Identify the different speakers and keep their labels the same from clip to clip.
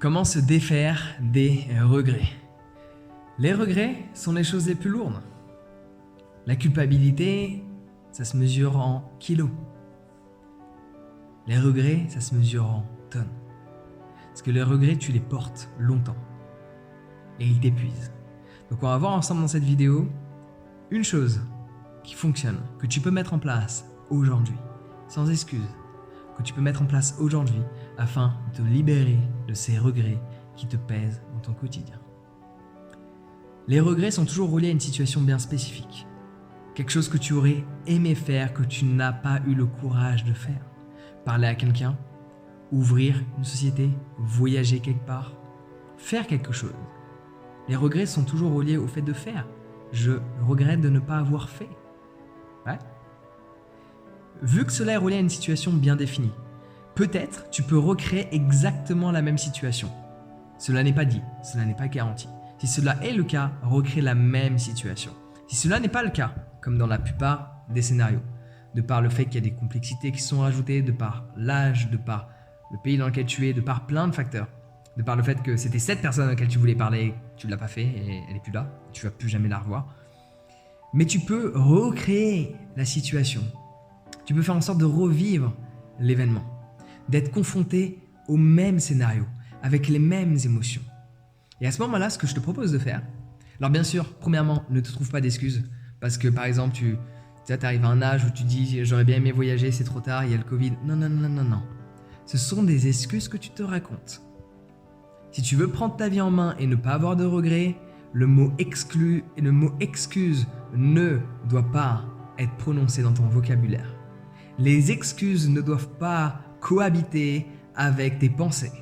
Speaker 1: Comment se défaire des regrets? Les regrets sont les choses les plus lourdes. La culpabilité, ça se mesure en kilos. Les regrets, ça se mesure en tonnes. Parce que les regrets, tu les portes longtemps. Et ils t'épuisent. Donc on va voir ensemble dans cette vidéo une chose qui fonctionne, que tu peux mettre en place aujourd'hui, sans excuse, que tu peux mettre en place aujourd'hui afin de te libérer de ces regrets qui te pèsent dans ton quotidien. Les regrets sont toujours reliés à une situation bien spécifique. Quelque chose que tu aurais aimé faire, que tu n'as pas eu le courage de faire. Parler à quelqu'un, ouvrir une société, voyager quelque part, faire quelque chose. Les regrets sont toujours reliés au fait de faire. Je regrette de ne pas avoir fait. Ouais. Vu que cela est relié à une situation bien définie, peut-être tu peux recréer exactement la même situation. Cela n'est pas dit, cela n'est pas garanti. Si cela est le cas, recrée la même situation. Si cela n'est pas le cas, comme dans la plupart des scénarios, de par le fait qu'il y a des complexités qui sont rajoutées, de par l'âge, de par le pays dans lequel tu es, de par plein de facteurs, de par le fait que c'était cette personne à laquelle tu voulais parler, tu ne l'as pas fait et elle n'est plus là, tu ne vas plus jamais la revoir. Mais tu peux recréer la situation. Tu peux faire en sorte de revivre l'événement, d'être confronté au même scénario, avec les mêmes émotions. Et à ce moment-là, ce que je te propose de faire, alors bien sûr, premièrement, ne te trouve pas d'excuses, parce que par exemple, tu arrives à un âge où tu dis « j'aurais bien aimé voyager, c'est trop tard, il y a le Covid ». Non. Ce sont des excuses que tu te racontes. Si tu veux prendre ta vie en main et ne pas avoir de regrets, le mot exclu et le mot excuse ne doit pas être prononcé dans ton vocabulaire. Les excuses ne doivent pas cohabiter avec tes pensées.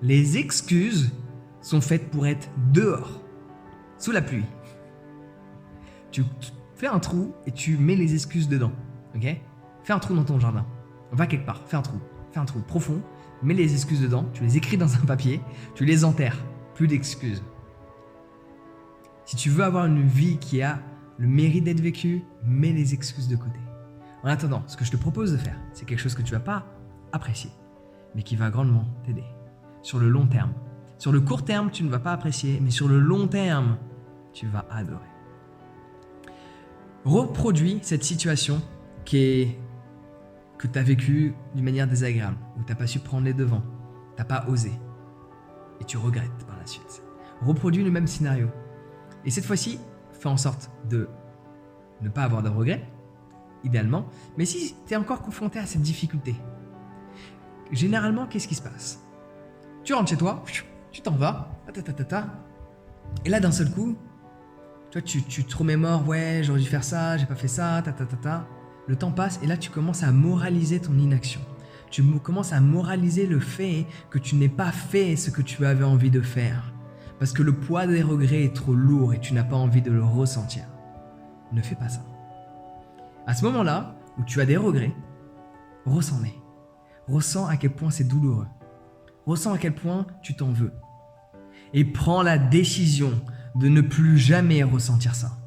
Speaker 1: Les excuses sont faites pour être dehors, sous la pluie. Tu fais un trou et tu mets les excuses dedans. Ok? Fais un trou dans ton jardin. Va quelque part, fais un trou profond, mets les excuses dedans, tu les écris dans un papier, tu les enterres. Plus d'excuses. Si tu veux avoir une vie qui a le mérite d'être vécue, mets les excuses de côté. En attendant, ce que je te propose de faire, c'est quelque chose que tu ne vas pas apprécier, mais qui va grandement t'aider. Sur le long terme. Sur le court terme, tu ne vas pas apprécier, mais sur le long terme, tu vas adorer. Reproduis cette situation que tu as vécue d'une manière désagréable, où tu n'as pas su prendre les devants, tu n'as pas osé, et tu regrettes par la suite. Reproduis le même scénario. Et cette fois-ci, fais en sorte de ne pas avoir de regrets, idéalement, mais si tu es encore confronté à cette difficulté, généralement, qu'est-ce qui se passe? Tu rentres chez toi, tu t'en vas, et là d'un seul coup, toi tu te remémores, ouais, j'aurais dû faire ça, j'ai pas fait ça, Le temps passe et là tu commences à moraliser ton inaction. Tu commences à moraliser le fait que tu n'aies pas fait ce que tu avais envie de faire. Parce que le poids des regrets est trop lourd et tu n'as pas envie de le ressentir. Ne fais pas ça. À ce moment-là, où tu as des regrets, ressens-les. Ressens à quel point c'est douloureux. Ressens à quel point tu t'en veux. Et prends la décision de ne plus jamais ressentir ça.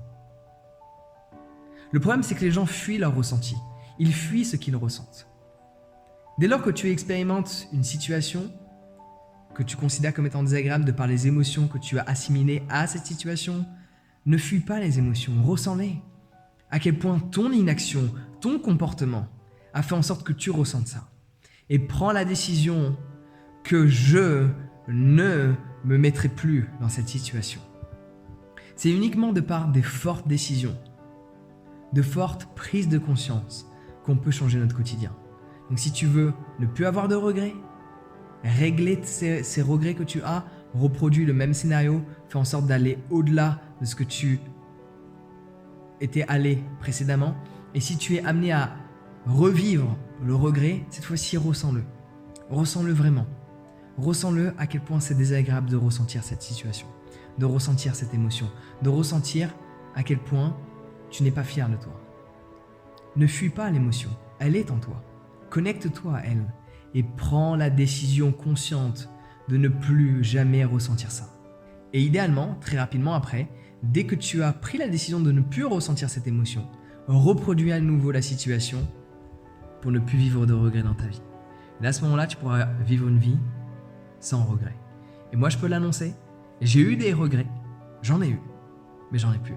Speaker 1: Le problème, c'est que les gens fuient leur ressenti. Ils fuient ce qu'ils ressentent. Dès lors que tu expérimentes une situation que tu considères comme étant désagréable de par les émotions que tu as assimilées à cette situation, ne fuis pas les émotions, ressens-les. À quel point ton inaction, ton comportement a fait en sorte que tu ressentes ça. Et prends la décision que je ne me mettrai plus dans cette situation. C'est uniquement de par des fortes décisions, de fortes prises de conscience qu'on peut changer notre quotidien. Donc si tu veux ne plus avoir de regrets, régler ces regrets que tu as, reproduis le même scénario, fais en sorte d'aller au-delà de ce que tu étais allé précédemment. Et si tu es amené à revivre le regret, cette fois-ci ressens-le. Ressens-le vraiment. Ressens-le à quel point c'est désagréable de ressentir cette situation, de ressentir cette émotion, de ressentir à quel point tu n'es pas fier de toi. Ne fuis pas l'émotion, elle est en toi. Connecte-toi à elle et prends la décision consciente de ne plus jamais ressentir ça. Et idéalement, très rapidement après, dès que tu as pris la décision de ne plus ressentir cette émotion, reproduis à nouveau la situation pour ne plus vivre de regrets dans ta vie. Et à ce moment-là, tu pourras vivre une vie sans regrets. Et moi, je peux l'annoncer. J'ai eu des regrets. J'en ai eu. Mais j'en ai plus.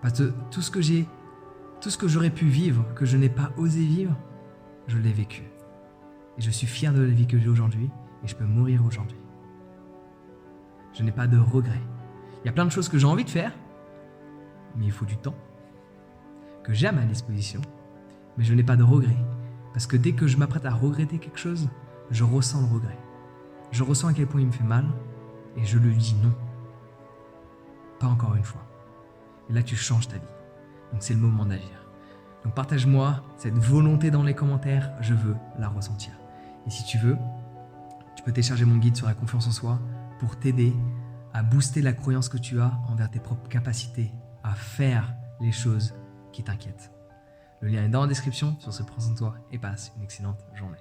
Speaker 1: Parce que tout ce que j'aurais pu vivre, que je n'ai pas osé vivre, je l'ai vécu. Et je suis fier de la vie que j'ai aujourd'hui et je peux mourir aujourd'hui. Je n'ai pas de regrets. Il y a plein de choses que j'ai envie de faire, mais il faut du temps, que j'ai à ma disposition, mais je n'ai pas de regrets. Parce que dès que je m'apprête à regretter quelque chose, je ressens le regret. Je ressens à quel point il me fait mal et je lui dis non. Pas encore une fois. Et là, tu changes ta vie. Donc c'est le moment d'agir. Donc partage-moi cette volonté dans les commentaires, je veux la ressentir. Et si tu veux, tu peux télécharger mon guide sur la confiance en soi pour t'aider à booster la croyance que tu as envers tes propres capacités à faire les choses qui t'inquiètent. Le lien est dans la description. Sur ce, prends soin de toi et passe une excellente journée.